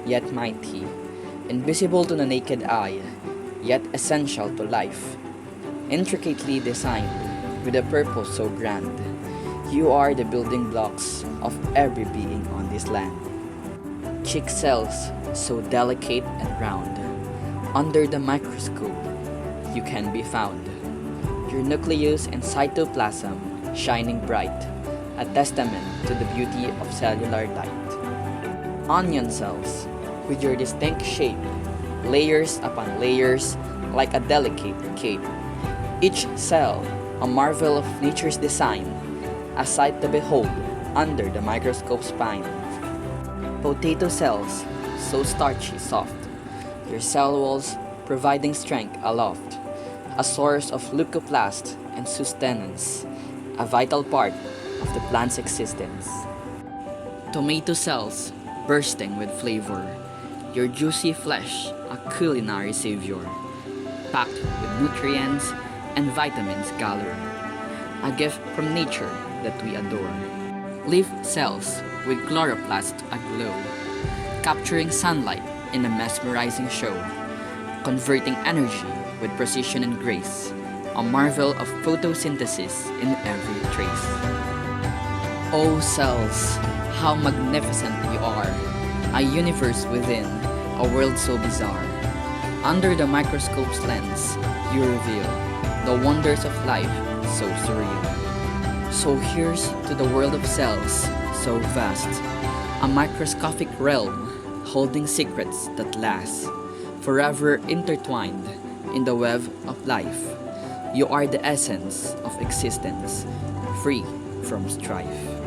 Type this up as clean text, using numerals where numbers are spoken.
yet mighty, invisible to the naked eye, yet essential to life. Intricately designed, with a purpose so grand, you are the building blocks of every being on this land. Chick cells, so delicate and round, under the microscope, you can be found. Your nucleus and cytoplasm shining bright, a testament to the beauty of cellular light. Onion cells, with your distinct shape, layers upon layers like a delicate cape. Each cell, a marvel of nature's design, a sight to behold under the microscope's spine. Potato cells, so starchy soft, your cell walls providing strength aloft, a source of leucoplast and sustenance, a vital part of the plant's existence. Tomato cells, bursting with flavor, your juicy flesh, a culinary savior, packed with nutrients and vitamins galore, a gift from nature that we adore. Leaf cells with chloroplast aglow, capturing sunlight in a mesmerizing show, converting energy with precision and grace, a marvel of photosynthesis in every trace. Oh cells, how magnificent you are, a universe within, a world so bizarre. Under the microscope's lens, you reveal the wonders of life so surreal. So here's to the world of cells, so vast, a microscopic realm holding secrets that last, forever intertwined in the web of life. You are the essence of existence, free from strife.